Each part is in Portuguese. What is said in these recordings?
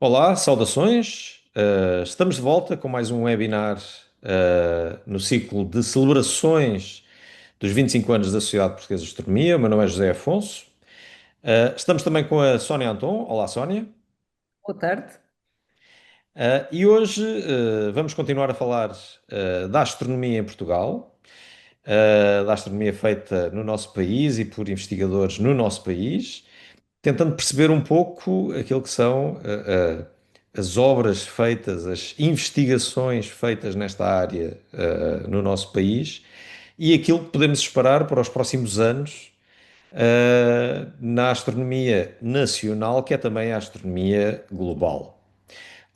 Olá, saudações. Estamos de volta com mais um webinar no ciclo de celebrações dos 25 anos da Sociedade Portuguesa de Astronomia. O meu nome é José Afonso. Estamos também com a Sónia Anton. Olá, Sónia. Boa tarde. E hoje vamos continuar a falar da astronomia em Portugal, da astronomia feita no nosso país e por investigadores no nosso país, tentando perceber um pouco aquilo que são as obras feitas, as investigações feitas nesta área no nosso país e aquilo que podemos esperar para os próximos anos na astronomia nacional, que é também a astronomia global.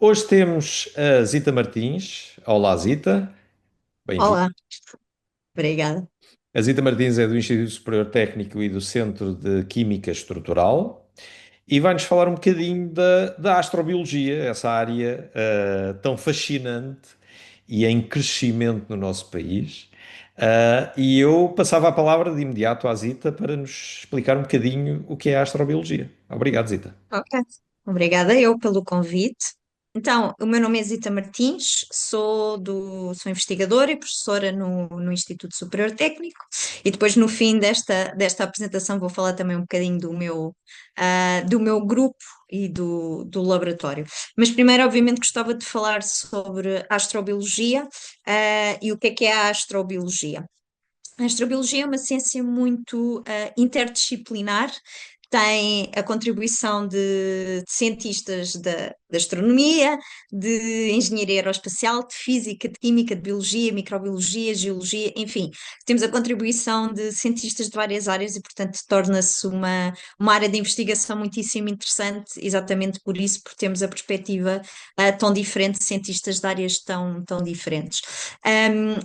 Hoje temos a Zita Martins. Olá, Zita. Bem-vinda. Olá, obrigada. A Zita Martins é do Instituto Superior Técnico e do Centro de Química Estrutural. E vai-nos falar um bocadinho da astrobiologia, essa área tão fascinante e em crescimento no nosso país. E eu passava a palavra de imediato à Zita para nos explicar um bocadinho o que é a astrobiologia. Obrigado, Zita. Ok. Obrigada eu pelo convite. Então, o meu nome é Zita Martins, sou investigadora e professora no Instituto Superior Técnico e depois no fim desta apresentação vou falar também um bocadinho do meu grupo e do laboratório. Mas primeiro, obviamente, gostava de falar sobre a astrobiologia, e o que é a astrobiologia. A astrobiologia é uma ciência muito interdisciplinar, tem a contribuição de cientistas da astronomia, de engenharia aeroespacial, de física, de química, de biologia, microbiologia, geologia, enfim, temos a contribuição de cientistas de várias áreas e, portanto, torna-se uma área de investigação muitíssimo interessante, exatamente por isso, porque temos a perspectiva tão diferente de cientistas de áreas tão diferentes.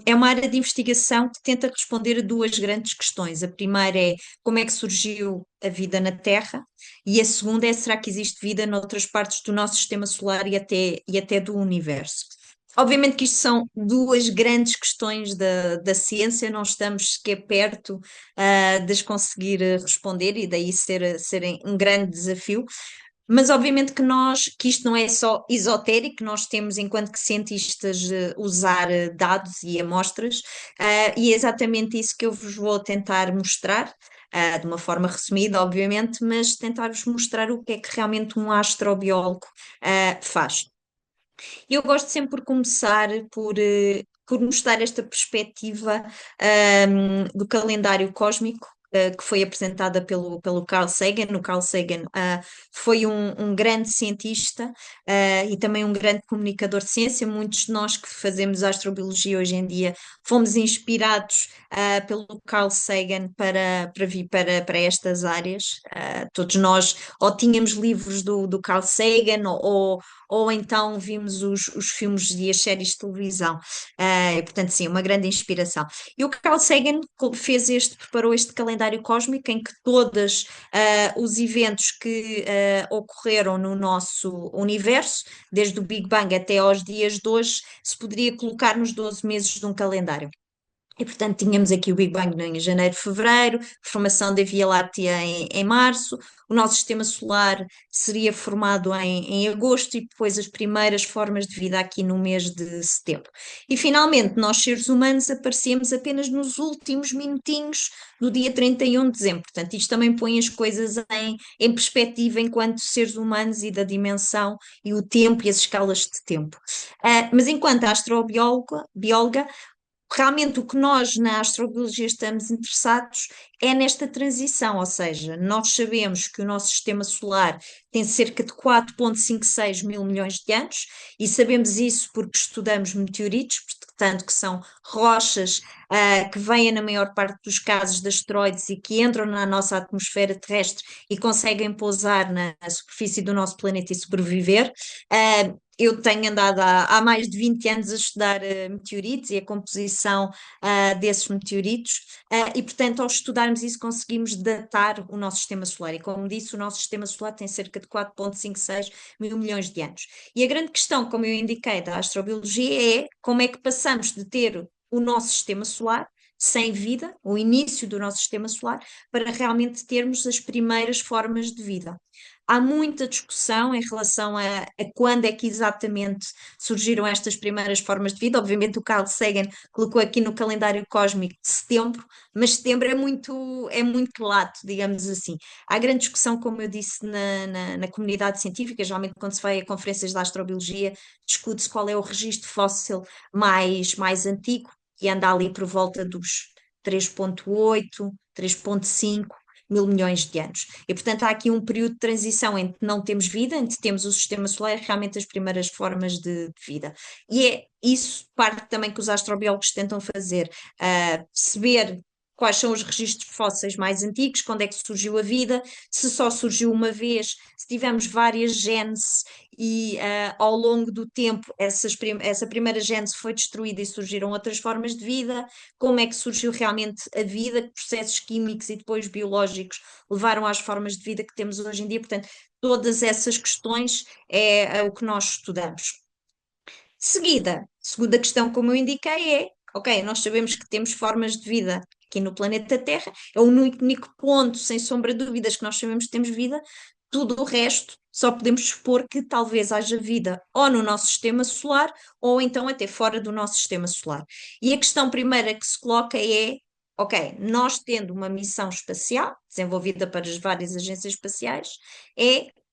É uma área de investigação que tenta responder a duas grandes questões. A primeira é como é que surgiu a vida na Terra, e a segunda é será que existe vida noutras partes do nosso sistema solar e até do universo. Obviamente que isto são duas grandes questões da ciência, não estamos sequer perto de as conseguir responder e daí serem um grande desafio, mas obviamente que isto não é só esotérico, nós temos, enquanto que cientistas, usar dados e amostras, e é exatamente isso que eu vos vou tentar mostrar, de uma forma resumida, obviamente, mas tentar-vos mostrar o que é que realmente um astrobiólogo, faz. Eu gosto sempre por começar por mostrar esta perspectiva, do calendário cósmico, que foi apresentada pelo Carl Sagan. O Carl Sagan, foi um grande cientista, e também um grande comunicador de ciência. Muitos de nós que fazemos astrobiologia hoje em dia fomos inspirados, pelo Carl Sagan para vir para estas áreas. Todos nós ou tínhamos livros do Carl Sagan ou então vimos os filmes e as séries de televisão. E, portanto, sim, uma grande inspiração. E o Carl Sagan preparou este calendário cósmico em que todos os eventos que ocorreram no nosso universo, desde o Big Bang até aos dias de hoje, se poderia colocar nos 12 meses de um calendário. E, portanto, tínhamos aqui o Big Bang em janeiro, fevereiro, formação da Via Láctea em março, o nosso sistema solar seria formado em agosto e depois as primeiras formas de vida aqui no mês de setembro. E, finalmente, nós, seres humanos, aparecemos apenas nos últimos minutinhos do dia 31 de dezembro. Portanto, isto também põe as coisas em perspectiva enquanto seres humanos e da dimensão e o tempo e as escalas de tempo. Mas enquanto bióloga, realmente o que nós na astrobiologia estamos interessados é nesta transição, ou seja, nós sabemos que o nosso sistema solar tem cerca de 4,56 mil milhões de anos e sabemos isso porque estudamos meteoritos, portanto que são rochas, que vêm na maior parte dos casos de asteroides e que entram na nossa atmosfera terrestre e conseguem pousar na superfície do nosso planeta e sobreviver. Eu tenho andado há mais de 20 anos a estudar meteoritos e a composição desses meteoritos, e, portanto, ao estudarmos isso, conseguimos datar o nosso sistema solar. E, como disse, o nosso sistema solar tem cerca de 4,56 mil milhões de anos. E a grande questão, como eu indiquei, da astrobiologia é como é que passamos de ter o nosso sistema solar, sem vida, o início do nosso sistema solar, para realmente termos as primeiras formas de vida. Há muita discussão em relação a quando é que exatamente surgiram estas primeiras formas de vida. Obviamente, o Carl Sagan colocou aqui no calendário cósmico de setembro, mas setembro é muito lato, digamos assim. Há grande discussão, como eu disse, na comunidade científica. Geralmente, quando se vai a conferências de astrobiologia, discute-se qual é o registro fóssil mais antigo, que anda ali por volta dos 3,8, 3,5 mil milhões de anos. E, portanto, há aqui um período de transição entre não temos vida, entre temos o sistema solar e realmente as primeiras formas de vida. E é isso parte também que os astrobiólogos tentam fazer, perceber quais são os registros fósseis mais antigos, quando é que surgiu a vida, se só surgiu uma vez, se tivemos várias gêneses e ao longo do tempo essa primeira gênese foi destruída e surgiram outras formas de vida, como é que surgiu realmente a vida, que processos químicos e depois biológicos levaram às formas de vida que temos hoje em dia. Portanto, todas essas questões é o que nós estudamos. Seguida, segunda questão, como eu indiquei, é: ok, nós sabemos que temos formas de vida aqui no planeta Terra, é o único ponto, sem sombra de dúvidas, que nós sabemos que temos vida. Tudo o resto só podemos supor que talvez haja vida ou no nosso sistema solar ou então até fora do nosso sistema solar. E a questão primeira que se coloca é: ok, nós tendo uma missão espacial desenvolvida para as várias agências espaciais,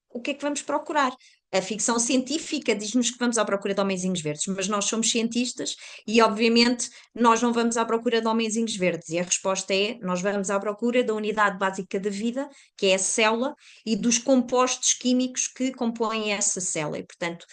o que é que vamos procurar? A ficção científica diz-nos que vamos à procura de homenzinhos verdes, mas nós somos cientistas e, obviamente, nós não vamos à procura de homenzinhos verdes. E a resposta é: nós vamos à procura da unidade básica da vida, que é a célula, e dos compostos químicos que compõem essa célula. E, portanto,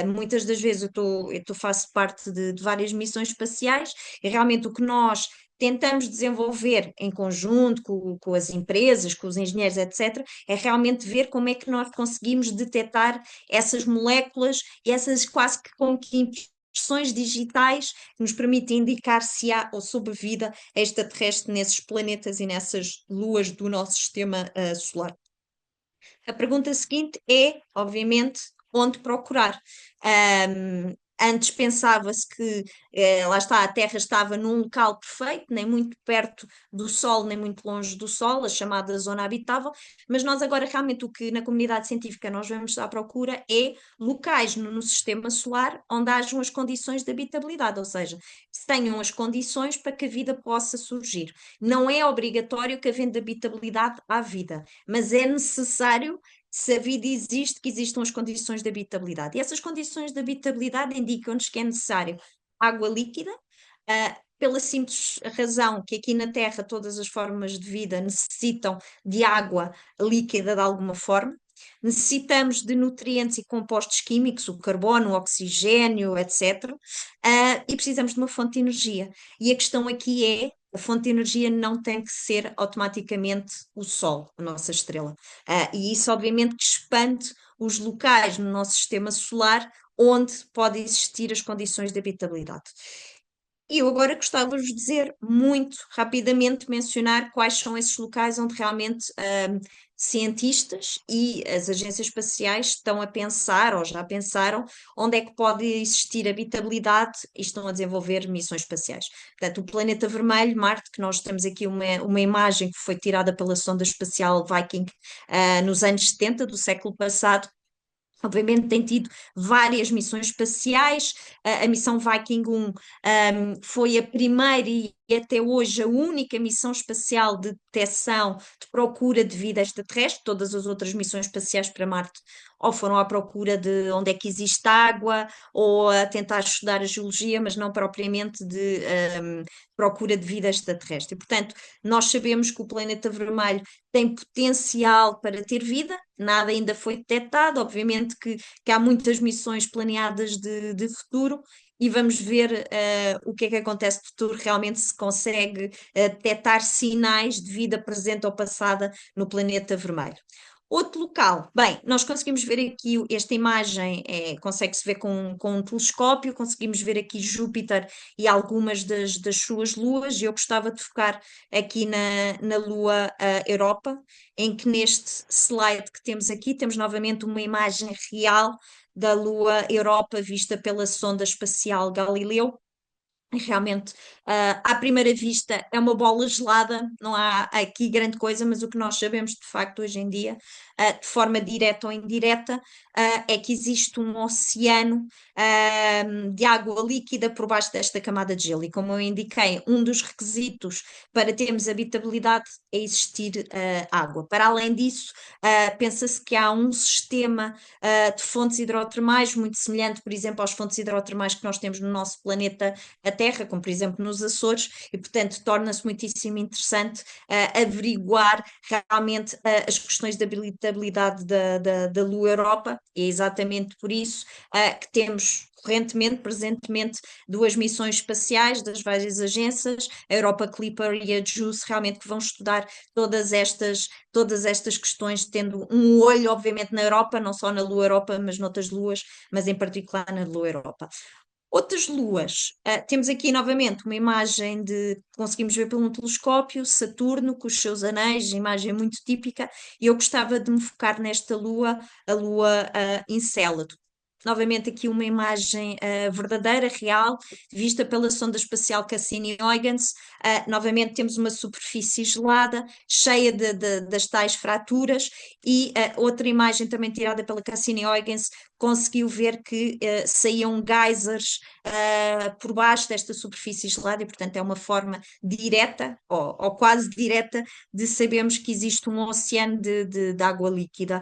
muitas das vezes eu faço parte de várias missões espaciais e realmente o que nós tentamos desenvolver em conjunto com as empresas, com os engenheiros, etc., é realmente ver como é que nós conseguimos detectar essas moléculas e essas quase que como que impressões digitais que nos permitem indicar se há ou sobrevida extraterrestre nesses planetas e nessas luas do nosso sistema solar. A pergunta seguinte é, obviamente, onde procurar. Antes pensava-se que, lá está, a Terra estava num local perfeito, nem muito perto do Sol, nem muito longe do Sol, a chamada zona habitável, mas nós agora realmente o que na comunidade científica nós vamos à procura é locais no sistema solar onde hajam as condições de habitabilidade, ou seja, que tenham as condições para que a vida possa surgir. Não é obrigatório que havendo habitabilidade há vida, mas é necessário, se a vida existe, que existam as condições de habitabilidade. E essas condições de habitabilidade indicam-nos que é necessário água líquida, pela simples razão que aqui na Terra todas as formas de vida necessitam de água líquida de alguma forma. Necessitamos de nutrientes e compostos químicos, o carbono, o oxigênio, etc. E precisamos de uma fonte de energia. E a questão aqui é: a fonte de energia não tem que ser automaticamente o Sol, a nossa estrela. E isso, obviamente, que expande os locais no nosso sistema solar onde podem existir as condições de habitabilidade. E eu agora gostava de vos dizer muito rapidamente, mencionar quais são esses locais onde realmente cientistas e as agências espaciais estão a pensar ou já pensaram onde é que pode existir habitabilidade e estão a desenvolver missões espaciais. Portanto, o planeta vermelho, Marte, que nós temos aqui uma imagem que foi tirada pela sonda espacial Viking nos anos 70 do século passado. Obviamente tem tido várias missões espaciais. A missão Viking 1 foi a primeira e até hoje a única missão espacial de detecção, de procura de vida extraterrestre. Todas as outras missões espaciais para Marte ou foram à procura de onde é que existe água ou a tentar estudar a geologia, mas não propriamente de procura de vida extraterrestre. Portanto, nós sabemos que o planeta vermelho tem potencial para ter vida, nada ainda foi detectado. Obviamente que há muitas missões planeadas de futuro e vamos ver o que é que acontece no futuro, realmente se consegue detectar sinais de vida presente ou passada no planeta vermelho. Outro local, bem, nós conseguimos ver aqui esta imagem, consegue-se ver com um telescópio, conseguimos ver aqui Júpiter e algumas das suas luas, e eu gostava de focar aqui na lua Europa, em que neste slide que temos aqui, temos novamente uma imagem real da lua Europa vista pela sonda espacial Galileu. Realmente, à primeira vista, é uma bola gelada, não há aqui grande coisa, mas o que nós sabemos de facto hoje em dia, de forma direta ou indireta, é que existe um oceano, de água líquida por baixo desta camada de gelo. E como eu indiquei, um dos requisitos para termos habitabilidade é existir água. Para além disso, pensa-se que há um sistema de fontes hidrotermais muito semelhante, por exemplo, às fontes hidrotermais que nós temos no nosso planeta a Terra, como por exemplo nos Açores, e portanto torna-se muitíssimo interessante averiguar realmente as questões de habilitabilidade da Lua Europa, e é exatamente por isso que temos correntemente, presentemente, duas missões espaciais das várias agências, a Europa Clipper e a JUICE, realmente que vão estudar todas estas questões, tendo um olho, obviamente, na Europa, não só na Lua Europa, mas noutras luas, mas em particular na Lua Europa. Outras luas, temos aqui novamente uma imagem de conseguimos ver pelo telescópio, Saturno com os seus anéis, imagem muito típica, e eu gostava de me focar nesta lua, a lua Encélado. Novamente aqui uma imagem verdadeira, real, vista pela sonda espacial Cassini-Huygens. Novamente temos uma superfície gelada, cheia das tais fraturas, e outra imagem também tirada pela Cassini-Huygens conseguiu ver que saíam geysers por baixo desta superfície gelada e, portanto, é uma forma direta ou quase direta de sabermos que existe um oceano de água líquida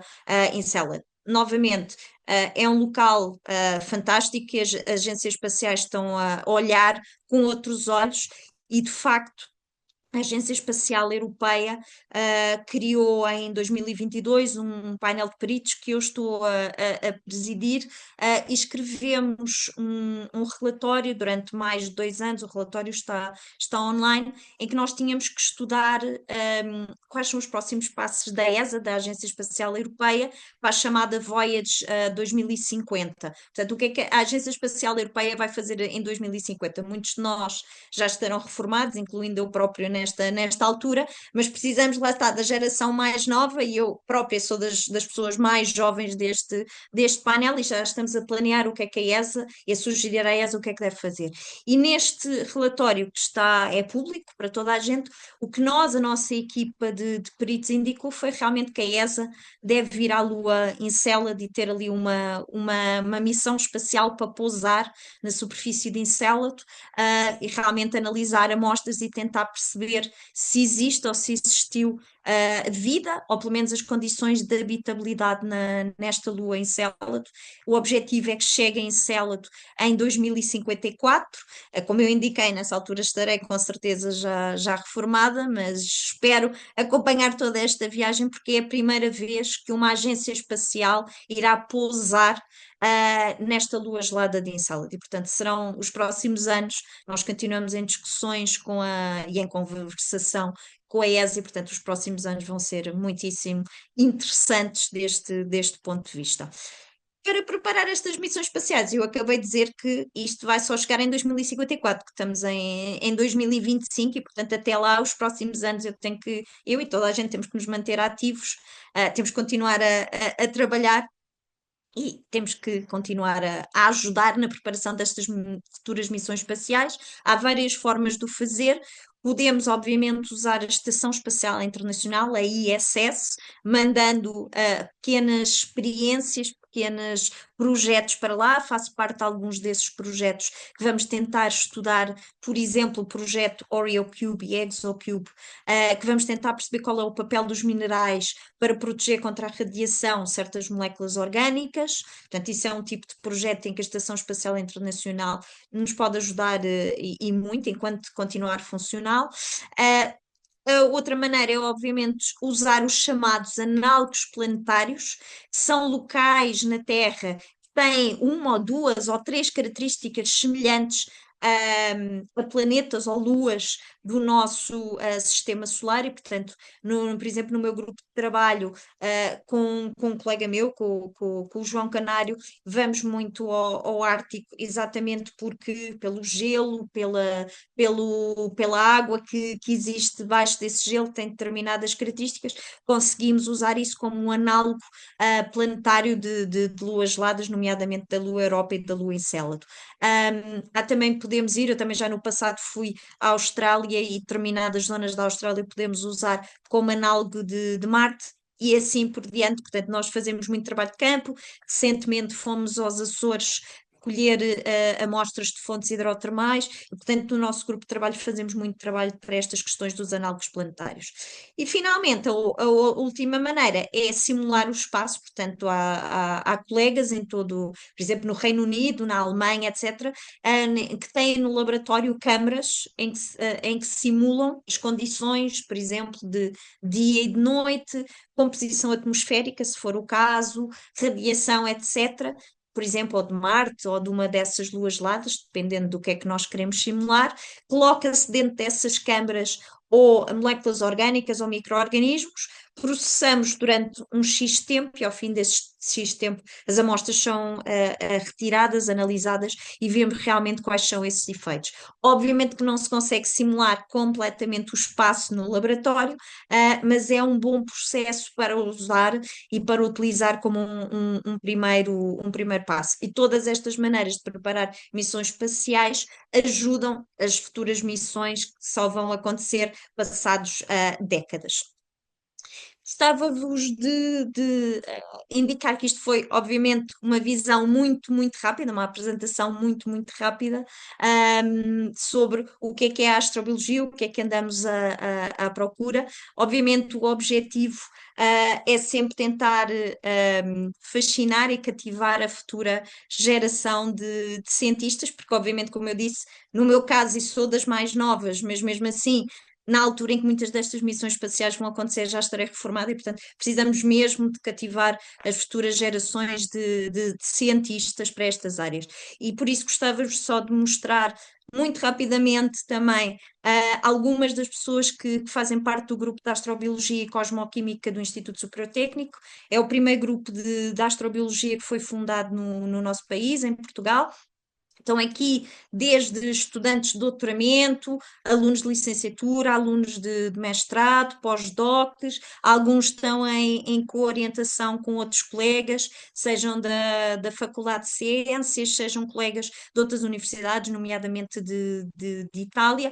em Encelado. Novamente, é um local fantástico que as agências espaciais estão a olhar com outros olhos e, de facto, a Agência Espacial Europeia criou em 2022 um painel de peritos que eu estou a presidir e escrevemos um relatório durante mais de 2 anos, o relatório está online, em que nós tínhamos que estudar quais são os próximos passos da ESA, da Agência Espacial Europeia, para a chamada Voyage 2050. Portanto, o que é que a Agência Espacial Europeia vai fazer em 2050? Muitos de nós já estarão reformados, incluindo eu próprio nesta altura, mas precisamos, lá está, da geração mais nova, e eu própria sou das pessoas mais jovens deste painel, e já estamos a planear o que é que a ESA, e a sugerir à ESA o que é que deve fazer. E neste relatório que é público para toda a gente, o que a nossa equipa de peritos indicou foi realmente que a ESA deve vir à Lua Encélado e ter ali uma missão espacial para pousar na superfície de Encélado e realmente analisar amostras e tentar perceber se existe ou se existiu vida, ou pelo menos as condições de habitabilidade nesta lua em Encélado. O objetivo é que chegue a Encélado em 2054. Como eu indiquei, nessa altura estarei com certeza já reformada, mas espero acompanhar toda esta viagem porque é a primeira vez que uma agência espacial irá pousar nesta lua gelada de Encélado. E, portanto, serão os próximos anos. Nós continuamos em discussões e em conversação com a ESA, e, portanto, os próximos anos vão ser muitíssimo interessantes deste ponto de vista. Para preparar estas missões espaciais, eu acabei de dizer que isto vai só chegar em 2054, que estamos em 2025 e, portanto, até lá, os próximos anos, eu e toda a gente temos que nos manter ativos, temos que continuar a trabalhar e temos que continuar a ajudar na preparação destas futuras missões espaciais. Há várias formas de o fazer. Podemos, obviamente, usar a Estação Espacial Internacional, a ISS, mandando pequenas experiências, pequenos projetos para lá. Faço parte de alguns desses projetos que vamos tentar estudar, por exemplo, o projeto OreoCube e ExoCube, que vamos tentar perceber qual é o papel dos minerais para proteger contra a radiação certas moléculas orgânicas. Portanto, isso é um tipo de projeto em que a Estação Espacial Internacional nos pode ajudar e muito enquanto continuar funcional. A outra maneira é, obviamente, usar os chamados análogos planetários, que são locais na Terra que têm uma ou duas ou três características semelhantes a planetas ou luas do nosso sistema solar e, portanto, por exemplo, no meu grupo de trabalho, com um colega meu, com o João Canário, vamos muito ao Ártico, exatamente porque pelo gelo, pela água que existe debaixo desse gelo, tem determinadas características, conseguimos usar isso como um análogo planetário de luas geladas, nomeadamente da Lua Europa e da Lua Encélado. Há também podemos ir, eu também já no passado fui à Austrália e determinadas zonas da Austrália podemos usar como análogo de Marte. E assim por diante, portanto, nós fazemos muito trabalho de campo. Recentemente fomos aos Açores colher amostras de fontes hidrotermais, e, portanto, no nosso grupo de trabalho fazemos muito trabalho para estas questões dos análogos planetários. E, finalmente, a última maneira é simular o espaço, portanto, há colegas em todo, por exemplo, no Reino Unido, na Alemanha, etc., que têm no laboratório câmaras em que simulam as condições, por exemplo, de dia e de noite, composição atmosférica, se for o caso, radiação, etc., por exemplo, ou de Marte, ou de uma dessas luas geladas, dependendo do que é que nós queremos simular, coloca-se dentro dessas câmaras ou moléculas orgânicas ou micro-organismos, processamos durante um X tempo e ao fim desse X tempo as amostras são retiradas, analisadas e vemos realmente quais são esses efeitos. Obviamente que não se consegue simular completamente o espaço no laboratório, mas é um bom processo para usar e para utilizar como um primeiro passo. E todas estas maneiras de preparar missões espaciais ajudam as futuras missões que só vão acontecer passados décadas. Gostava-vos de indicar que isto foi, obviamente, uma visão muito, muito rápida, uma apresentação muito, muito rápida, sobre o que é a astrobiologia, o que é que andamos à procura. Obviamente, o objetivo, é sempre tentar, fascinar e cativar a futura geração de cientistas, porque, obviamente, como eu disse, no meu caso, e sou das mais novas, mas mesmo assim na altura em que muitas destas missões espaciais vão acontecer, já estarei reformada e, portanto, precisamos mesmo de cativar as futuras gerações de cientistas para estas áreas. E por isso gostava-vos só de mostrar muito rapidamente também algumas das pessoas que fazem parte do grupo de Astrobiologia e Cosmoquímica do Instituto Superior Técnico. É o primeiro grupo de astrobiologia que foi fundado no nosso país, em Portugal. Estão aqui desde estudantes de doutoramento, alunos de licenciatura, alunos de mestrado, pós-docs, alguns estão em coorientação com outros colegas, sejam da Faculdade de Ciências, sejam colegas de outras universidades, nomeadamente de Itália,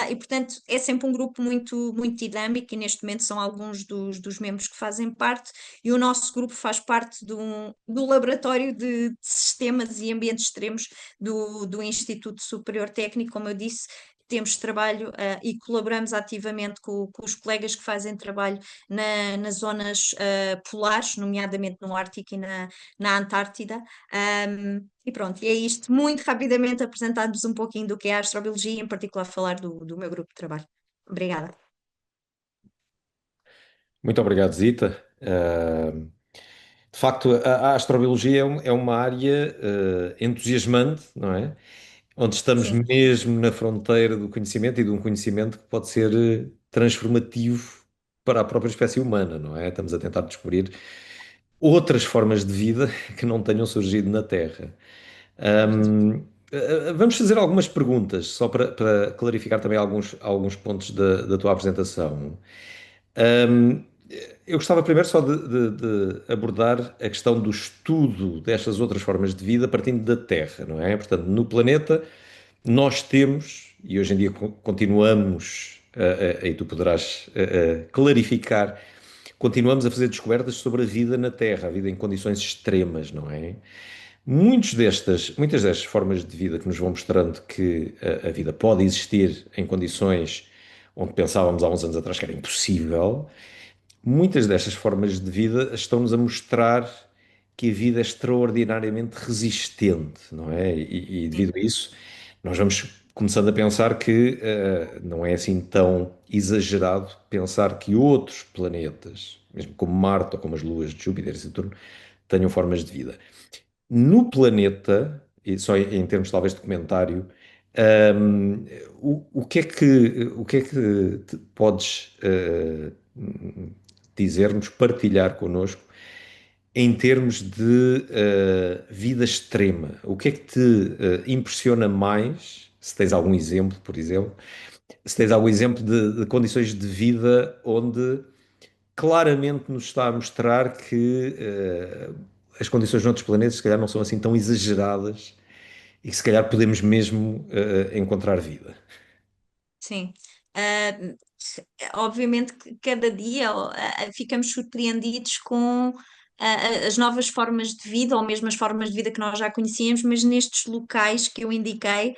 e portanto é sempre um grupo muito, muito dinâmico e neste momento são alguns dos membros que fazem parte e o nosso grupo faz parte do laboratório de sistemas e ambientes extremos do Instituto Superior Técnico, como eu disse, temos trabalho e colaboramos ativamente com os colegas que fazem trabalho nas zonas polares, nomeadamente no Ártico e na Antártida. E pronto, e é isto. Muito rapidamente apresentar-vos um pouquinho do que é a astrobiologia, e em particular falar do meu grupo de trabalho. Obrigada. Muito obrigado, Zita. De facto, a astrobiologia é uma área entusiasmante, não é? Onde estamos Sim. mesmo na fronteira do conhecimento e de um conhecimento que pode ser transformativo para a própria espécie humana, não é? Estamos a tentar descobrir outras formas de vida que não tenham surgido na Terra. Certo. Vamos fazer algumas perguntas, só para clarificar também alguns pontos da tua apresentação. Um, eu gostava primeiro só de abordar a questão do estudo destas outras formas de vida partindo da Terra, não é? Portanto, no planeta nós temos, e hoje em dia continuamos, aí tu poderás clarificar, continuamos a fazer descobertas sobre a vida na Terra, a vida em condições extremas, não é? Muitas destas formas de vida que nos vão mostrando que a vida pode existir em condições onde pensávamos há uns anos atrás que era impossível, muitas destas formas de vida estão-nos a mostrar que a vida é extraordinariamente resistente, não é? E devido Sim. a isso, nós vamos começando a pensar que não é assim tão exagerado pensar que outros planetas, mesmo como Marte ou como as luas de Júpiter e Saturno, tenham formas de vida. No planeta, e só em termos talvez de comentário, Ahm, o que é que podes dizer-nos, partilhar connosco em termos de vida extrema? O que é que te impressiona mais? Se tens algum exemplo, por exemplo, se tens algum exemplo de condições de vida onde claramente nos está a mostrar que as condições noutros planetas se calhar não são assim tão exageradas e que se calhar podemos mesmo encontrar vida. Sim. Ah, obviamente que cada dia ficamos surpreendidos com as novas formas de vida, ou mesmo as formas de vida que nós já conhecíamos, mas nestes locais que eu indiquei,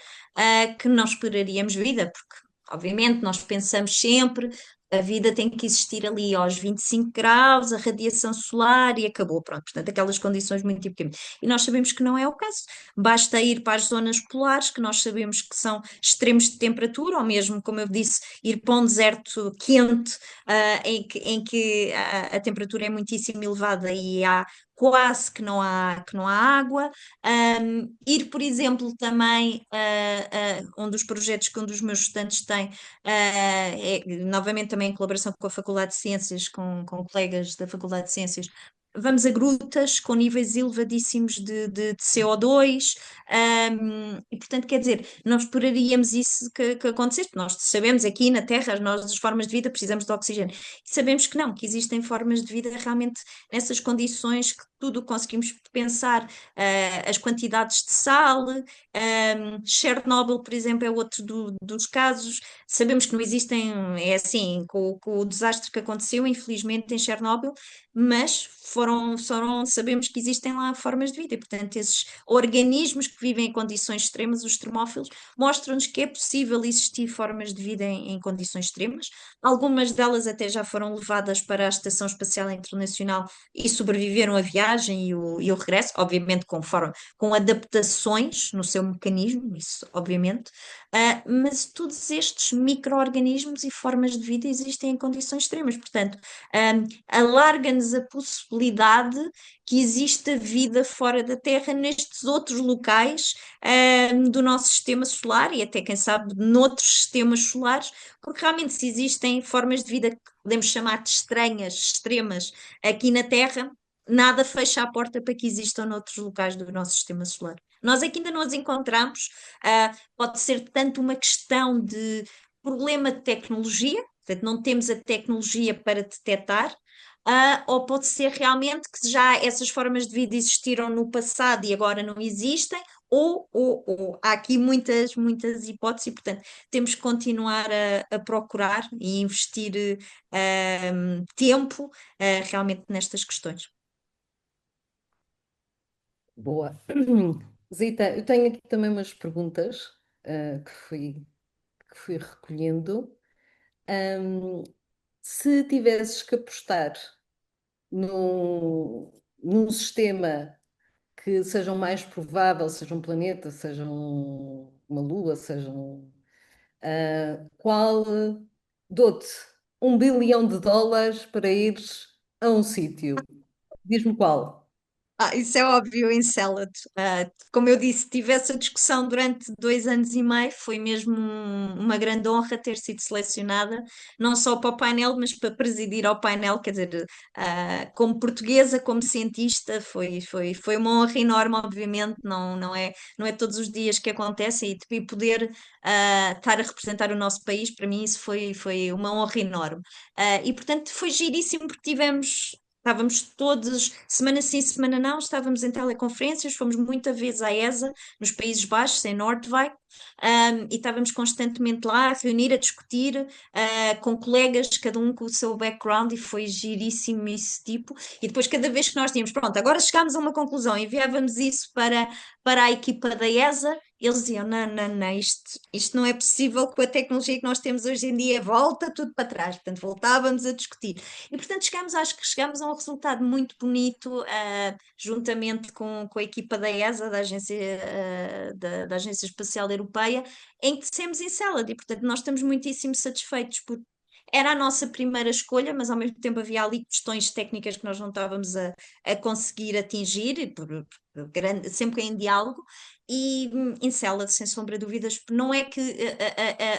que não esperaríamos vida, porque obviamente nós pensamos sempre. A vida tem que existir ali aos 25 graus, a radiação solar e acabou, pronto. Portanto, aquelas condições muito típicas. E nós sabemos que não é o caso. Basta ir para as zonas polares, que nós sabemos que são extremos de temperatura, ou mesmo, como eu disse, ir para um deserto quente, em que a temperatura é muitíssimo elevada e há quase que não há água. Ir, por exemplo, também, um dos projetos que um dos meus estudantes tem, é, novamente também em colaboração com a Faculdade de Ciências, com colegas da Faculdade de Ciências, vamos a grutas com níveis elevadíssimos de CO2. E portanto, quer dizer, não esperaríamos isso que acontecesse, porque nós sabemos aqui na Terra, nós, as formas de vida, precisamos de oxigênio. E sabemos que não, que existem formas de vida realmente nessas condições que tudo o conseguimos pensar, as quantidades de sal. Chernobyl, por exemplo, é outro dos casos. Sabemos que não existem, é assim, com o desastre que aconteceu, infelizmente, em Chernobyl, mas sabemos que existem lá formas de vida, e portanto, esses organismos que vivem em condições extremas, os termófilos, mostram-nos que é possível existir formas de vida em condições extremas. Algumas delas até já foram levadas para a Estação Espacial Internacional e sobreviveram à viagem e o regresso, obviamente com adaptações no seu mecanismo, isso obviamente. Mas todos estes micro-organismos e formas de vida existem em condições extremas, portanto, alarga-nos a possibilidade que exista vida fora da Terra nestes outros locais, do nosso sistema solar e até, quem sabe, noutros sistemas solares, porque realmente se existem formas de vida que podemos chamar de estranhas, extremas, aqui na Terra, nada fecha a porta para que existam noutros locais do nosso sistema solar. Nós aqui ainda não as encontramos, pode ser tanto uma questão de problema de tecnologia, portanto, não temos a tecnologia para detectar, ou pode ser realmente que já essas formas de vida existiram no passado e agora não existem, ou. Há aqui muitas, muitas hipóteses e, portanto, temos que continuar a procurar e investir tempo realmente nestas questões. Boa. Zita, eu tenho aqui também umas perguntas que fui recolhendo. Ahm, Se tivesses que apostar num sistema que seja o mais provável, seja um planeta, seja uma lua, qual dou-te US$ 1 bilhão para ires a um sítio? Diz-me qual. Isso é óbvio em Salad. Como eu disse, tive essa discussão durante 2 anos e meio. Foi mesmo uma grande honra ter sido selecionada, não só para o painel, mas para presidir ao painel. Quer dizer, como portuguesa, como cientista, foi uma honra enorme, obviamente. Não é todos os dias que acontece e poder estar a representar o nosso país, para mim, isso foi uma honra enorme. E portanto, foi giríssimo porque Estávamos todos, semana sim, semana não, estávamos em teleconferências, fomos muitas vezes à ESA, nos Países Baixos, em Noordwijk, e estávamos constantemente lá a reunir, a discutir, com colegas, cada um com o seu background, e foi giríssimo esse tipo. E depois, cada vez que nós tínhamos, pronto, agora chegámos a uma conclusão, enviávamos isso para a equipa da ESA, eles diziam: não, não, não, isto não é possível com a tecnologia que nós temos hoje em dia, volta tudo para trás. Portanto, voltávamos a discutir. E, portanto, acho que chegamos a um resultado muito bonito, juntamente com a equipa da ESA, da Agência, da Agência Espacial Europeia, em que dissemos em Salad. E, portanto, nós estamos muitíssimo satisfeitos era a nossa primeira escolha, mas ao mesmo tempo havia ali questões técnicas que nós não estávamos a conseguir atingir, e sempre em diálogo. E Encélado, sem sombra de dúvidas, não é que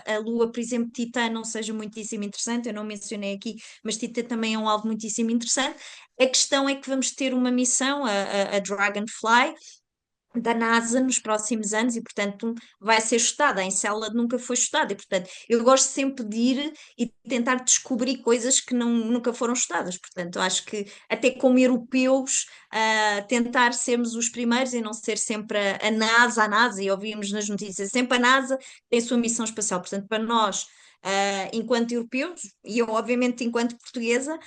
a Lua, por exemplo, Titã não seja muitíssimo interessante, eu não mencionei aqui, mas Titã também é um alvo muitíssimo interessante. A questão é que vamos ter uma missão, a Dragonfly, da NASA nos próximos anos e, portanto, vai ser estudada. A Encélado nunca foi estudada e, portanto, eu gosto sempre de ir e tentar descobrir coisas que nunca foram estudadas. Portanto, acho que até como europeus, tentar sermos os primeiros e não ser sempre a NASA, e ouvimos nas notícias, sempre a NASA tem a sua missão espacial. Portanto, para nós, enquanto europeus, e eu, obviamente, enquanto portuguesa,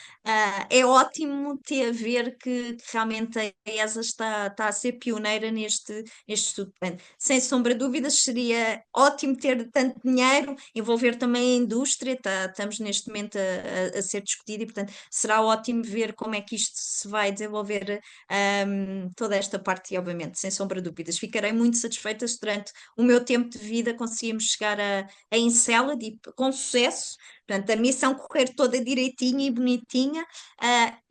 é ótimo ter a ver que realmente a ESA está a ser pioneira neste estudo. Portanto, sem sombra de dúvidas, seria ótimo ter tanto dinheiro, envolver também a indústria, estamos neste momento a ser discutido e, portanto, será ótimo ver como é que isto se vai desenvolver, toda esta parte, e, obviamente, sem sombra de dúvidas. Ficarei muito satisfeita se durante o meu tempo de vida conseguimos chegar a Encélado e com sucesso. Portanto, a missão correr toda direitinha e bonitinha,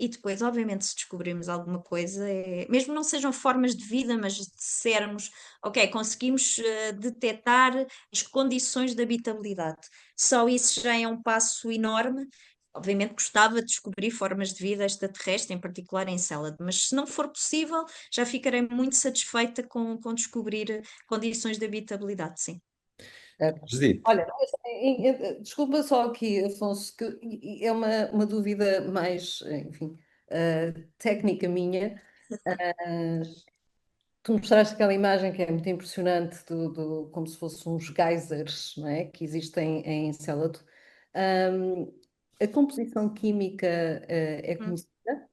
e depois, obviamente, se descobrirmos alguma coisa, mesmo não sejam formas de vida, mas se dissermos, ok, conseguimos detectar as condições de habitabilidade. Só isso já é um passo enorme. Obviamente gostava de descobrir formas de vida extraterrestre, em particular em Célade, mas se não for possível, já ficarei muito satisfeita com descobrir condições de habitabilidade, sim. Certo. Judite, Olha, mas, desculpa só aqui, Afonso, que é uma dúvida mais, enfim, técnica minha. Ah, Tu mostraste aquela imagem que é muito impressionante, como se fossem uns geysers, não é? Que existem em Encélado. Ahm, a composição química, é Hum, conhecida?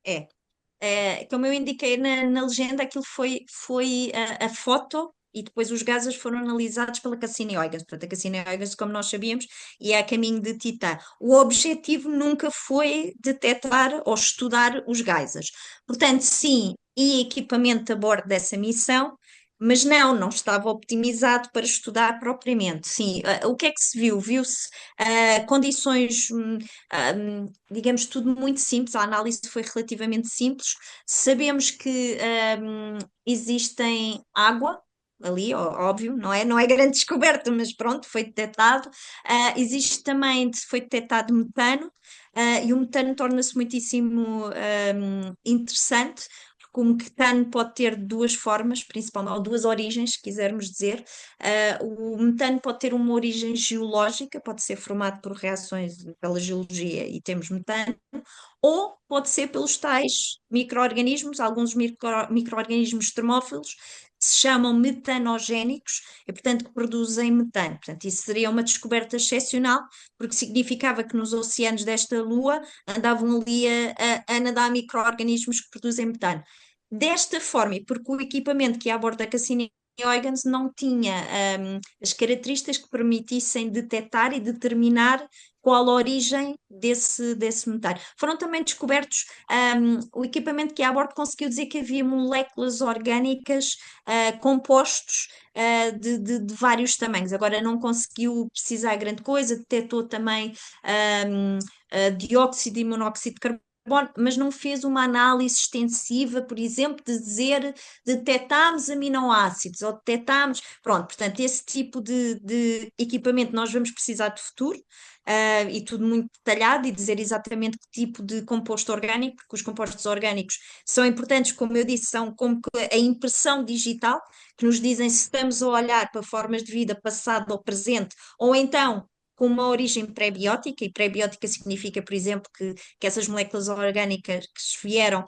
É. Como eu indiquei na legenda, aquilo foi a foto e depois os gases foram analisados pela Cassini-Huygens. Portanto, a Cassini-Huygens, como nós sabíamos, ia a caminho de Titã. O objetivo nunca foi detectar ou estudar os geysers. Portanto, sim, e equipamento a bordo dessa missão, mas não estava optimizado para estudar propriamente. Sim, o que é que se viu? Viu-se condições, digamos, tudo muito simples, a análise foi relativamente simples. Sabemos que existem água ali, óbvio, não é grande descoberta, mas pronto, foi detectado. Existe também, foi detectado metano, e o metano torna-se muitíssimo interessante. Porque o metano pode ter duas formas, principalmente, ou duas origens, se quisermos dizer. O metano pode ter uma origem geológica, pode ser formado por reações pela geologia e temos metano, ou pode ser pelos tais micro-organismos, alguns micro-organismos termófilos, que se chamam metanogénicos e, portanto, que produzem metano. Portanto, isso seria uma descoberta excepcional, porque significava que nos oceanos desta Lua andavam ali a nadar micro-organismos que produzem metano. Desta forma, e porque o equipamento que ia a bordo da Cassini-Huygens não tinha as características que permitissem detectar e determinar qual a origem desse metano. Foram também descobertos, o equipamento que ia a bordo conseguiu dizer que havia moléculas orgânicas, compostos, de vários tamanhos. Agora não conseguiu precisar grande coisa, detectou também dióxido e monóxido de carbono, mas não fez uma análise extensiva, por exemplo, de dizer detectámos aminoácidos ou detectámos. Pronto, portanto, esse tipo de equipamento nós vamos precisar de futuro. E tudo muito detalhado e dizer exatamente que tipo de composto orgânico, porque os compostos orgânicos são importantes, como eu disse, são como que a impressão digital, que nos dizem se estamos a olhar para formas de vida passado ou presente, ou então com uma origem pré-biótica, e pré-biótica significa, por exemplo, que essas moléculas orgânicas que vieram,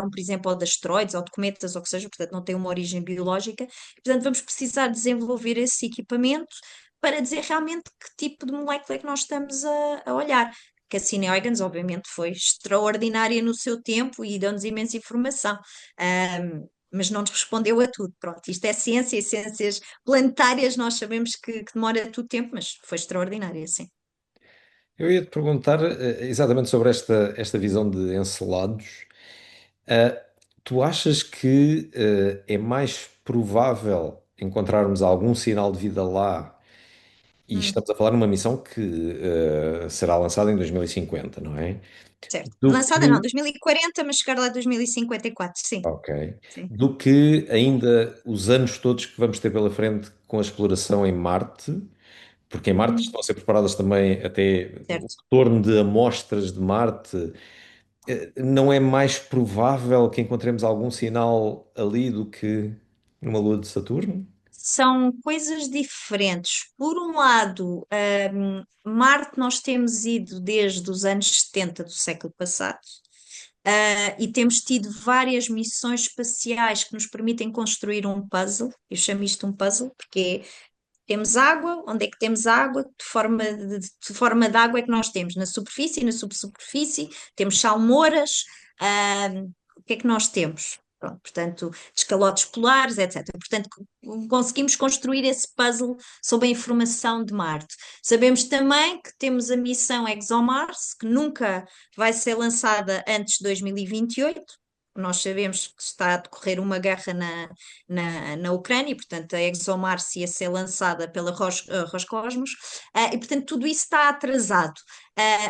por exemplo, ou de asteroides ou de cometas, ou que seja, portanto, não têm uma origem biológica. Portanto, vamos precisar desenvolver esse equipamento para dizer realmente que tipo de molécula é que nós estamos a olhar. Cassini Huygens, obviamente, foi extraordinária no seu tempo e deu-nos imensa informação. Mas não nos respondeu a tudo. Pronto, isto é ciência e ciências planetárias, nós sabemos que demora tudo tempo, mas foi extraordinária, sim. eu ia te perguntar exatamente sobre esta visão de Encelados. Ah, Tu achas que é mais provável encontrarmos algum sinal de vida lá E estamos a falar numa missão que será lançada em 2050, não é? certo. Do Lançada não, que, 2040, mas chegar lá a 2054, sim, ok. sim. Do que ainda os anos todos que vamos ter pela frente com a exploração em Marte, porque em Marte Uhum, estão a ser preparadas também até o certo. retorno de amostras de Marte. Não é mais provável que encontremos algum sinal ali do que numa lua de Saturno? São coisas diferentes. Por um lado, Marte nós temos ido desde os anos 70 do século passado, e temos tido várias missões espaciais que nos permitem construir um puzzle. Eu chamo isto um puzzle porque temos água, onde é que temos água? De forma de água é que nós temos? Na superfície, na subsuperfície, temos salmouras, o que é que nós temos? Pronto, portanto, escalotes polares, etc. Portanto, conseguimos construir esse puzzle sob a informação de Marte. Sabemos também que temos a missão ExoMars, que nunca vai ser lançada antes de 2028. Nós sabemos que está a decorrer uma guerra na Ucrânia, e, portanto, a ExoMars ia ser lançada pela Roscosmos, e, portanto, tudo isso está atrasado.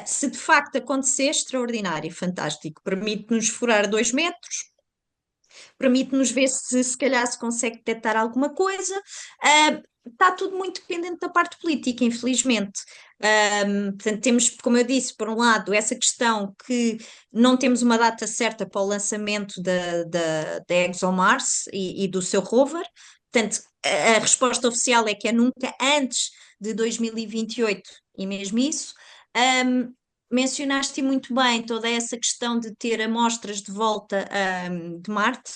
Se de facto acontecer, extraordinário, fantástico, permite-nos furar 2 metros, permite-nos ver se calhar se consegue detectar alguma coisa. Está tudo muito dependente da parte política, infelizmente. Portanto, temos, como eu disse, por um lado, essa questão que não temos uma data certa para o lançamento da ExoMars e do seu rover. Portanto, a resposta oficial é que é nunca antes de 2028, e mesmo isso. Um, Mencionaste muito bem toda essa questão de ter amostras de volta, de Marte.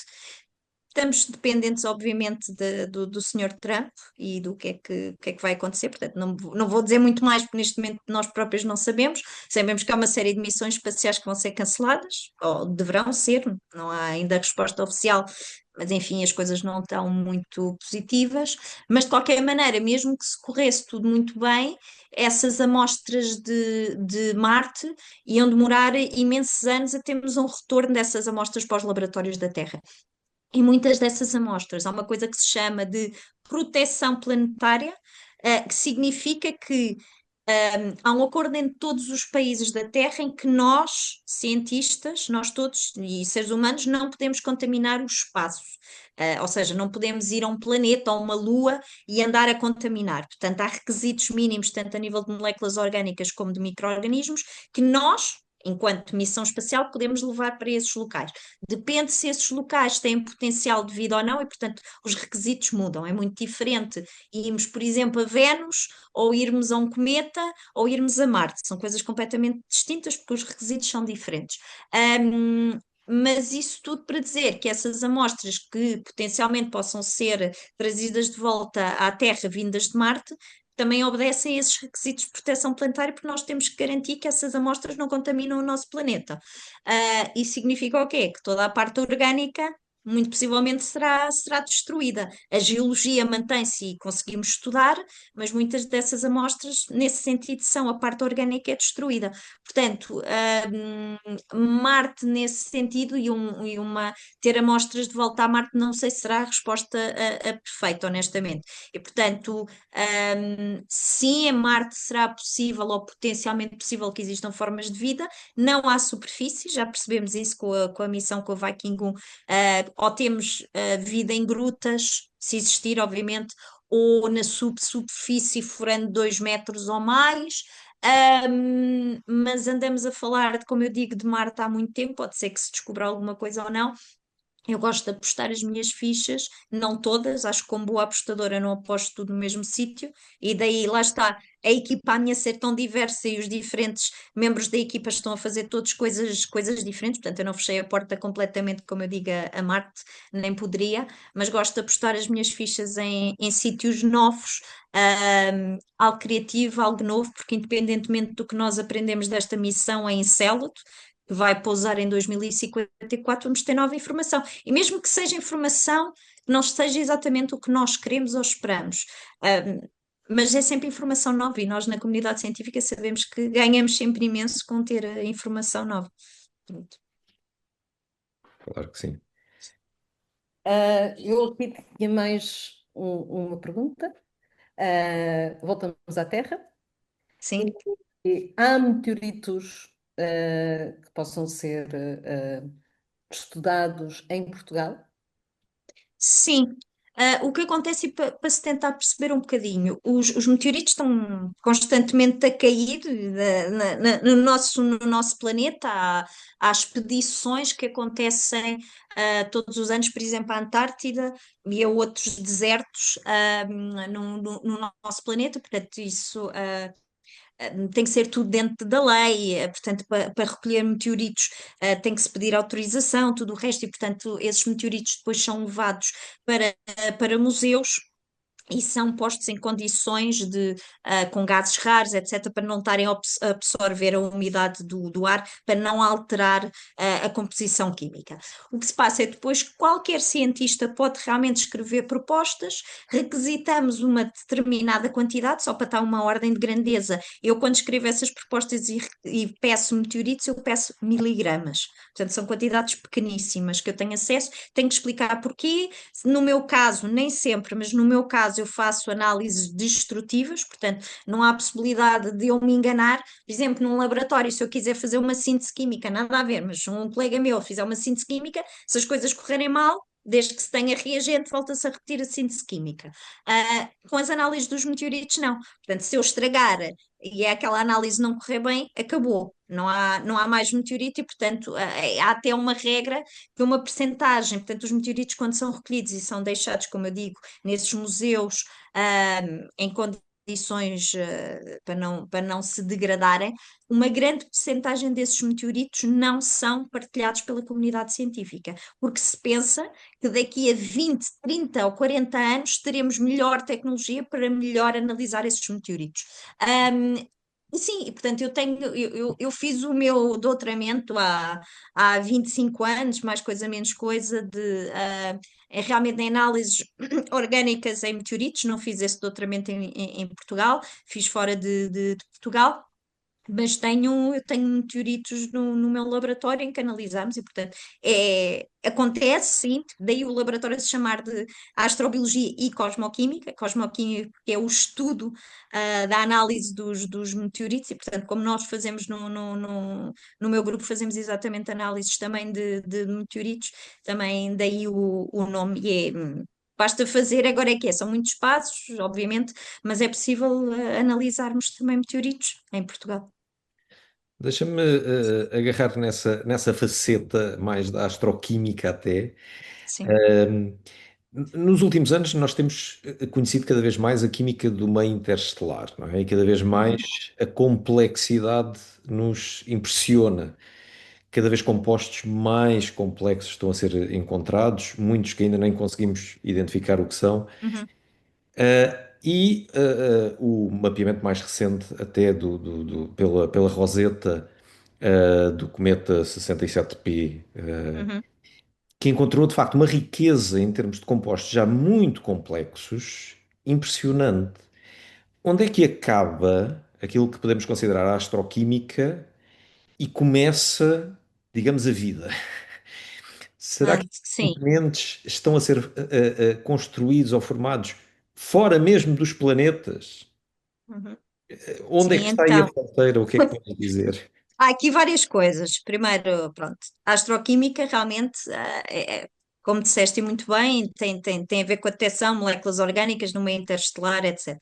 Estamos dependentes, obviamente, do Sr. Trump e do que é que vai acontecer. Portanto, não vou dizer muito mais, porque neste momento nós próprios não sabemos. Sabemos que há uma série de missões espaciais que vão ser canceladas, ou deverão ser, não há ainda resposta oficial, mas enfim, as coisas não estão muito positivas. Mas de qualquer maneira, mesmo que se corresse tudo muito bem, essas amostras de Marte iam demorar imensos anos a termos um retorno dessas amostras para os laboratórios da Terra. E muitas dessas amostras, há uma coisa que se chama de proteção planetária, que significa que há um acordo entre todos os países da Terra em que nós, cientistas, nós todos e seres humanos, não podemos contaminar o espaço. Ou seja, não podemos ir a um planeta ou uma lua e andar a contaminar. Portanto, há requisitos mínimos, tanto a nível de moléculas orgânicas como de micro-organismos, que nós, enquanto missão espacial, podemos levar para esses locais. Depende se esses locais têm potencial de vida ou não, e, portanto, os requisitos mudam. É muito diferente irmos, por exemplo, a Vênus, ou irmos a um cometa, ou irmos a Marte. São coisas completamente distintas porque os requisitos são diferentes. Mas isso tudo para dizer que essas amostras que potencialmente possam ser trazidas de volta à Terra vindas de Marte também obedecem a esses requisitos de proteção planetária, porque nós temos que garantir que essas amostras não contaminam o nosso planeta. Isso significa o quê? Que toda a parte orgânica muito possivelmente será destruída. A geologia mantém-se e conseguimos estudar, mas muitas dessas amostras, nesse sentido, são a parte orgânica é destruída. Portanto, Marte, nesse sentido, ter amostras de volta a Marte, não sei se será a resposta a perfeita, honestamente. E, portanto, sim, em Marte será possível ou potencialmente possível que existam formas de vida, não há superfície, já percebemos isso com a missão com a Viking 1, ou temos vida em grutas, se existir, obviamente, ou na subsuperfície furando 2 metros ou mais. Mas andamos a falar, como eu digo, de Marte há muito tempo, pode ser que se descubra alguma coisa ou não. Eu gosto de apostar as minhas fichas, não todas, acho que como boa apostadora não aposto tudo no mesmo sítio, e daí lá está a equipa a minha ser tão diversa e os diferentes membros da equipa estão a fazer todos coisas diferentes, portanto eu não fechei a porta completamente, como eu digo, a Marte, nem poderia, mas gosto de apostar as minhas fichas em sítios novos, algo criativo, algo novo, porque independentemente do que nós aprendemos desta missão em Enceladus, que vai pousar em 2054, vamos ter nova informação. E mesmo que seja informação que não seja exatamente o que nós queremos ou esperamos, mas é sempre informação nova e nós na comunidade científica sabemos que ganhamos sempre imenso com ter a informação nova. Pronto. Claro que sim. Eu aqui tinha mais uma pergunta. Voltamos à Terra. Sim. E há meteoritos que possam ser estudados em Portugal. Sim. O que acontece, para se tentar perceber um bocadinho, os meteoritos estão constantemente a cair no nosso planeta. Há expedições que acontecem todos os anos, por exemplo, à Antártida e a outros desertos no nosso planeta. Portanto, isso tem que ser tudo dentro da lei, portanto, para recolher meteoritos, tem que se pedir autorização, tudo o resto, e portanto, esses meteoritos depois são levados para museus. E são postos em condições com gases raros, etc., para não estarem a absorver a umidade do ar, para não alterar a composição química. O que se passa é depois que qualquer cientista pode realmente escrever propostas, requisitamos uma determinada quantidade, só para estar uma ordem de grandeza. Eu, quando escrevo essas propostas e peço meteoritos, eu peço miligramas. Portanto, são quantidades pequeníssimas que eu tenho acesso, tenho que explicar porquê. No meu caso, nem sempre, mas no meu caso eu faço análises destrutivas, portanto, não há possibilidade de eu me enganar. Por exemplo, num laboratório, se eu quiser fazer uma síntese química, nada a ver, mas um colega meu fizer uma síntese química, se as coisas correrem mal, desde que se tenha reagente, volta-se a repetir a síntese química. Com as análises dos meteoritos, não. Portanto, se eu estragar e é aquela análise não correr bem, acabou. Não há mais meteorito e, portanto, há até uma regra que uma percentagem, portanto, os meteoritos, quando são recolhidos e são deixados, como eu digo, nesses museus, em condições para não se degradarem, uma grande percentagem desses meteoritos não são partilhados pela comunidade científica, porque se pensa que daqui a 20, 30 ou 40 anos teremos melhor tecnologia para melhor analisar esses meteoritos. Um, Sim, e, portanto, eu fiz o meu doutoramento há 25 anos, mais coisa menos coisa, é realmente em análises orgânicas em meteoritos, não fiz esse doutoramento em Portugal, fiz fora de Portugal, mas eu tenho meteoritos no meu laboratório em que analisamos e, portanto, acontece, sim, daí o laboratório se chamar de astrobiologia e cosmoquímica, cosmoquímica porque é o estudo da análise dos meteoritos e, portanto, como nós fazemos no meu grupo, fazemos exatamente análises também de meteoritos, também daí o nome e basta fazer, agora é que são muitos passos, obviamente, mas é possível analisarmos também meteoritos em Portugal. Deixa-me agarrar nessa faceta mais da astroquímica até. Sim. Ahm, Nos últimos anos nós temos conhecido cada vez mais a química do meio interestelar, não é? E cada vez Uhum. mais a complexidade nos impressiona. Cada vez compostos mais complexos estão a ser encontrados, muitos que ainda nem conseguimos identificar o que são. Uhum. O mapeamento mais recente, até pela Rosetta, do cometa 67P, Uhum. que encontrou de facto uma riqueza em termos de compostos já muito complexos, impressionante. Onde é que acaba aquilo que podemos considerar a astroquímica e começa, digamos, a vida? Será que esses Sim. componentes estão a ser construídos ou formados fora mesmo dos planetas? Uhum. Onde é que Sim, está aí a então. fronteira? O que é que podes dizer? Há aqui várias coisas. Primeiro, pronto, a astroquímica realmente, como disseste muito bem, tem a ver com a detecção de moléculas orgânicas no meio interestelar, etc.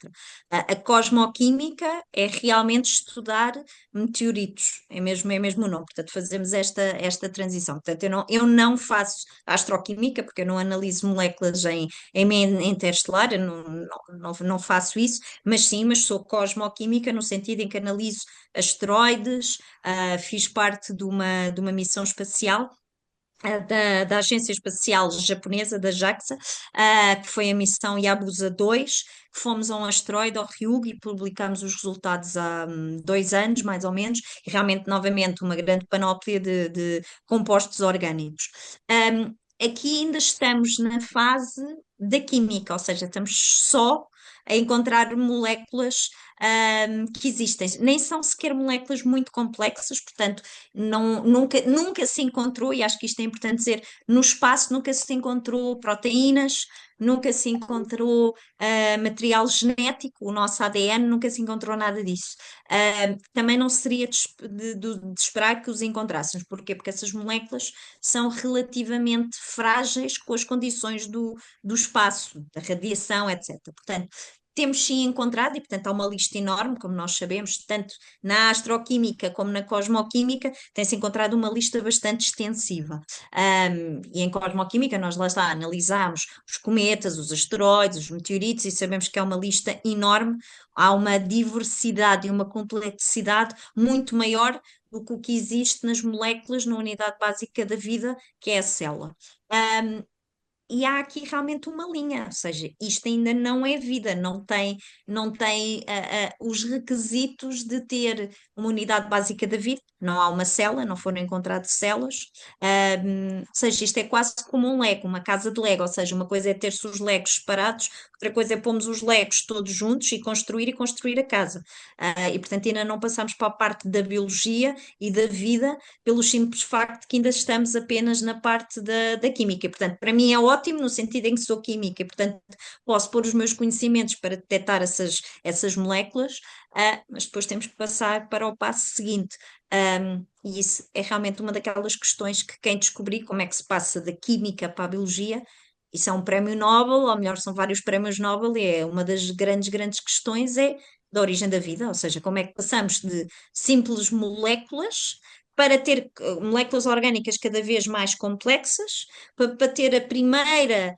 A cosmoquímica é realmente estudar meteoritos, é mesmo o nome. Portanto, fazemos esta transição. Portanto, eu não faço astroquímica, porque eu não analiso moléculas em meio interestelar, eu não faço isso, mas sou cosmoquímica no sentido em que analiso asteroides. Fiz parte de uma missão espacial da Agência Espacial Japonesa, da JAXA, que foi a missão Yabusa 2, que fomos a um asteroide, ao Ryugu, e publicámos os resultados há 2 anos, mais ou menos, e realmente, novamente, uma grande panóplia de compostos orgânicos. Aqui ainda estamos na fase da química, ou seja, estamos só a encontrar moléculas que existem. Nem são sequer moléculas muito complexas, portanto, nunca se encontrou, e acho que isto é importante dizer, no espaço nunca se encontrou proteínas, nunca se encontrou material genético, o nosso ADN, nunca se encontrou nada disso. Também não seria de esperar que os encontrássemos. Porquê? Porque essas moléculas são relativamente frágeis com as condições do espaço, da radiação, etc. Portanto, temos sim encontrado, e portanto há uma lista enorme, como nós sabemos, tanto na astroquímica como na cosmoquímica, tem-se encontrado uma lista bastante extensiva. E em cosmoquímica nós lá está, analisamos os cometas, os asteroides, os meteoritos, e sabemos que é uma lista enorme, há uma diversidade e uma complexidade muito maior do que o que existe nas moléculas na unidade básica da vida, que é a célula. E há aqui realmente uma linha, ou seja, isto ainda não é vida, não tem os requisitos de ter uma unidade básica da vida, não há uma célula, não foram encontradas células, ou seja, isto é quase como um Lego, uma casa de Lego, ou seja, uma coisa é ter-se os Legos separados, outra coisa é pormos os Legos todos juntos e construir a casa. E portanto ainda não passamos para a parte da biologia e da vida, pelo simples facto de que ainda estamos apenas na parte da química. E, portanto, para mim é ótimo no sentido em que sou química e, portanto, posso pôr os meus conhecimentos para detectar essas moléculas, mas depois temos que passar para o passo seguinte. E isso é realmente uma daquelas questões que quem descobrir como é que se passa da química para a biologia, isso é um prémio Nobel, ou melhor, são vários prémios Nobel, e é uma das grandes questões é da origem da vida, ou seja, como é que passamos de simples moléculas para ter moléculas orgânicas cada vez mais complexas, para ter a primeira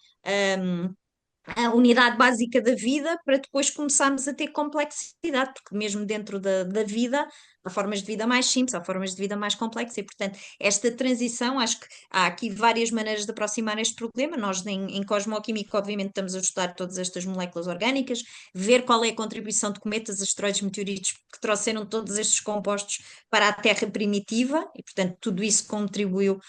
a unidade básica da vida, para depois começarmos a ter complexidade, porque mesmo dentro da vida há formas de vida mais simples, há formas de vida mais complexas, e portanto esta transição, acho que há aqui várias maneiras de aproximar este problema. Nós em cosmoquímica obviamente estamos a estudar todas estas moléculas orgânicas, ver qual é a contribuição de cometas, asteroides, meteoritos que trouxeram todos estes compostos para a Terra primitiva, e portanto tudo isso contribuiu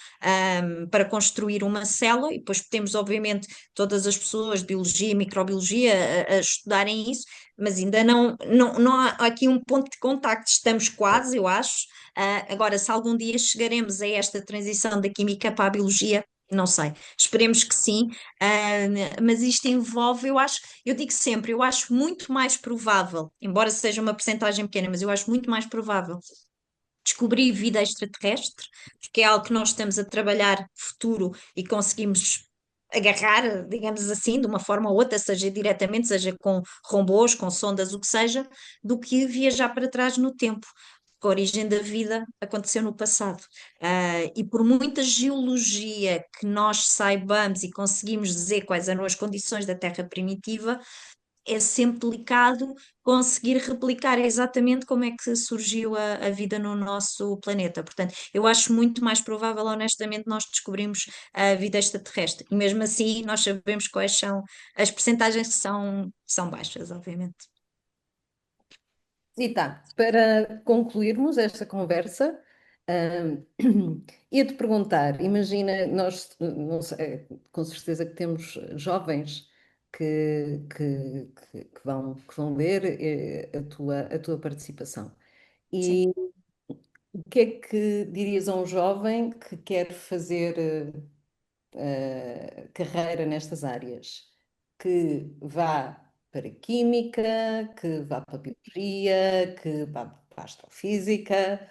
para construir uma célula, e depois temos obviamente todas as pessoas de biologia e microbiologia a estudarem isso, mas ainda não há aqui um ponto de contacto, estamos quase, eu acho. Agora, se algum dia chegaremos a esta transição da química para a biologia, não sei, esperemos que sim, mas isto envolve, eu digo sempre, eu acho muito mais provável, embora seja uma percentagem pequena, mas eu acho muito mais provável descobrir vida extraterrestre, porque é algo que nós estamos a trabalhar futuro e conseguimos agarrar, digamos assim, de uma forma ou outra, seja diretamente, seja com robôs, com sondas, o que seja, do que viajar para trás no tempo. A origem da vida aconteceu no passado. E por muita geologia que nós saibamos e conseguimos dizer quais eram as condições da Terra primitiva, é sempre delicado conseguir replicar exatamente como é que surgiu a vida no nosso planeta. Portanto, eu acho muito mais provável, honestamente, nós descobrimos a vida extraterrestre. E mesmo assim, nós sabemos quais são as percentagens que são baixas, obviamente. E tá, para concluirmos esta conversa, ia-te perguntar, imagina, nós, não sei, com certeza que temos jovens que vão ler a tua participação. Sim. E o que é que dirias a um jovem que quer fazer carreira nestas áreas? Que vá para Química, que vá para Biologia, que vá para Astrofísica.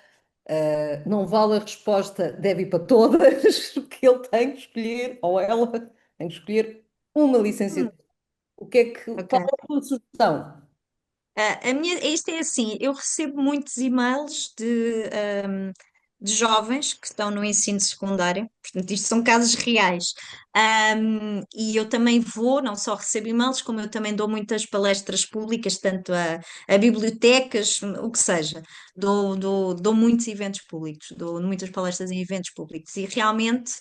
Não vale a resposta, deve ir para todas, que ele tem que escolher, ou ela tem que escolher uma Hum, licenciatura. Qual ok. é a tua sugestão? Isto é assim, eu recebo muitos e-mails de jovens que estão no ensino secundário, portanto, isto são casos reais. E eu também vou, não só recebo e-mails, como eu também dou muitas palestras públicas, tanto a bibliotecas, o que seja. Dou muitos eventos públicos, dou muitas palestras em eventos públicos, e realmente.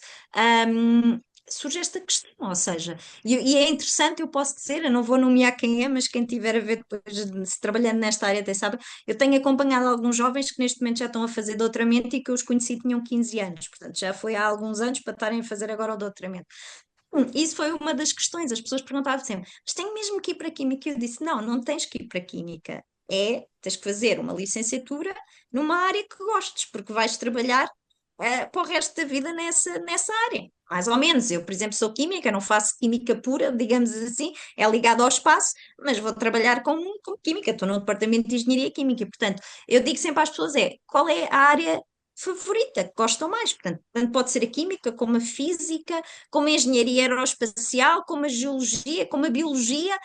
hum, Surge esta questão, ou seja, e é interessante, eu posso dizer, eu não vou nomear quem é, mas quem tiver a ver depois, se trabalhando nesta área, até sabe, eu tenho acompanhado alguns jovens que neste momento já estão a fazer doutoramento e que eu os conheci tinham 15 anos, portanto já foi há alguns anos para estarem a fazer agora o doutoramento. Isso foi uma das questões, as pessoas perguntavam sempre, mas tenho mesmo que ir para a Química? Eu disse, não tens que ir para a Química. tens que fazer uma licenciatura numa área que gostes, porque vais trabalhar para o resto da vida nessa área. Mais ou menos. Eu, por exemplo, sou química, não faço química pura, digamos assim, é ligado ao espaço, mas vou trabalhar com química, estou no departamento de engenharia química. E, portanto, eu digo sempre às pessoas: qual é a área favorita, que gostam mais? Portanto, tanto pode ser a química, como a física, como a engenharia aeroespacial, como a geologia, como a biologia.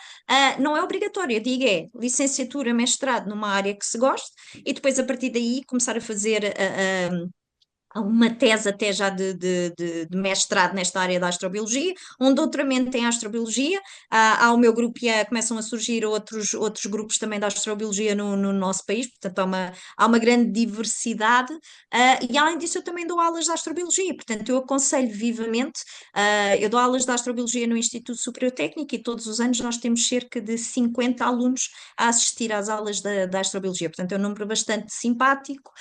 Não é obrigatório, eu digo licenciatura, mestrado numa área que se goste e depois a partir daí começar a fazer há uma tese até já de mestrado nesta área da astrobiologia, um doutoramento em astrobiologia. Há o meu grupo e começam a surgir outros grupos também da astrobiologia no nosso país, portanto há uma grande diversidade. E além disso eu também dou aulas de astrobiologia, portanto eu aconselho vivamente. Eu dou aulas de astrobiologia no Instituto Superior Técnico e todos os anos nós temos cerca de 50 alunos a assistir às aulas da astrobiologia, portanto é um número bastante simpático.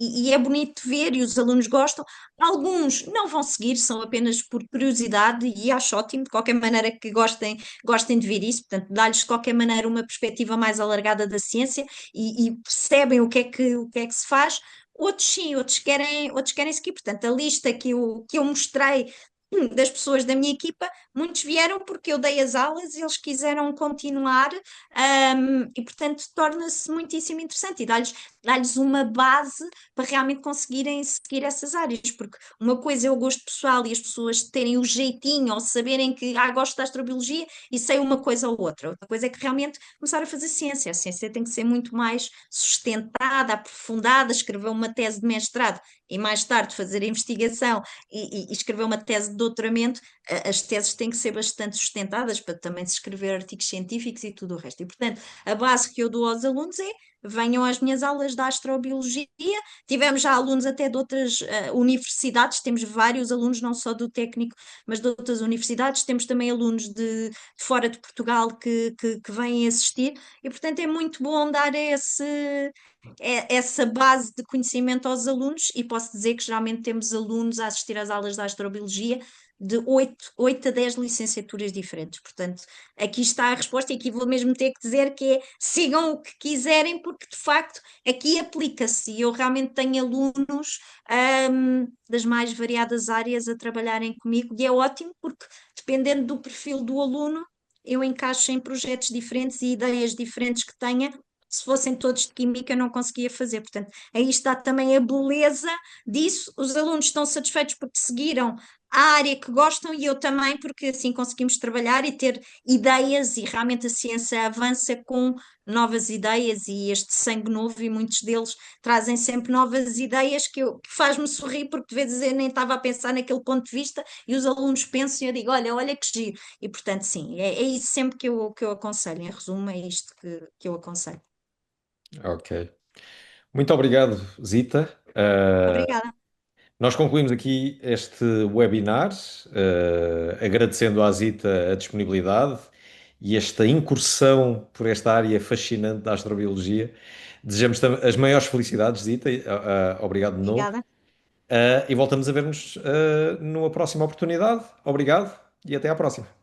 E é bonito ver e os alunos gostam. Alguns não vão seguir, são apenas por curiosidade e acho ótimo, de qualquer maneira que gostem de ver isso, portanto, dá-lhes de qualquer maneira uma perspectiva mais alargada da ciência e percebem o que é que se faz. Outros sim, outros querem seguir. Portanto, a lista que eu mostrei das pessoas da minha equipa, muitos vieram porque eu dei as aulas e eles quiseram continuar, e portanto torna-se muitíssimo interessante e dá-lhes uma base para realmente conseguirem seguir essas áreas, porque uma coisa é o gosto pessoal e as pessoas terem o jeitinho ou saberem que gosto da astrobiologia e sei uma coisa ou outra coisa é que realmente começar a fazer ciência. A ciência tem que ser muito mais sustentada, aprofundada, escrever uma tese de mestrado e mais tarde fazer a investigação e escrever uma tese de doutoramento. As teses têm que ser bastante sustentadas para também se escrever artigos científicos e tudo o resto. E, portanto, a base que eu dou aos alunos é: venham às minhas aulas de astrobiologia. Tivemos já alunos até de outras universidades, temos vários alunos, não só do técnico, mas de outras universidades. Temos também alunos de fora de Portugal que vêm assistir, e portanto é muito bom dar essa base de conhecimento aos alunos. E posso dizer que geralmente temos alunos a assistir às aulas de astrobiologia de 8 a 10 licenciaturas diferentes. Portanto, aqui está a resposta, e aqui vou mesmo ter que dizer que sigam o que quiserem, porque de facto aqui aplica-se. E eu realmente tenho alunos das mais variadas áreas a trabalharem comigo, e é ótimo porque, dependendo do perfil do aluno, eu encaixo em projetos diferentes e ideias diferentes que tenha. Se fossem todos de química, não conseguia fazer. Portanto, aí está também a beleza disso. Os alunos estão satisfeitos porque seguiram a área que gostam e eu também, porque assim conseguimos trabalhar e ter ideias, e realmente a ciência avança com novas ideias e este sangue novo, e muitos deles trazem sempre novas ideias que faz-me sorrir, porque de vezes eu nem estava a pensar naquele ponto de vista e os alunos pensam e eu digo: olha que giro. E portanto, sim, é isso sempre que eu aconselho. Em resumo, é isto que eu aconselho. Ok. Muito obrigado, Zita. Obrigada. Nós concluímos aqui este webinar, agradecendo à Zita a disponibilidade e esta incursão por esta área fascinante da astrobiologia. Desejamos as maiores felicidades, Zita. Obrigado de novo. Obrigada. E voltamos a ver-nos numa próxima oportunidade. Obrigado e até à próxima.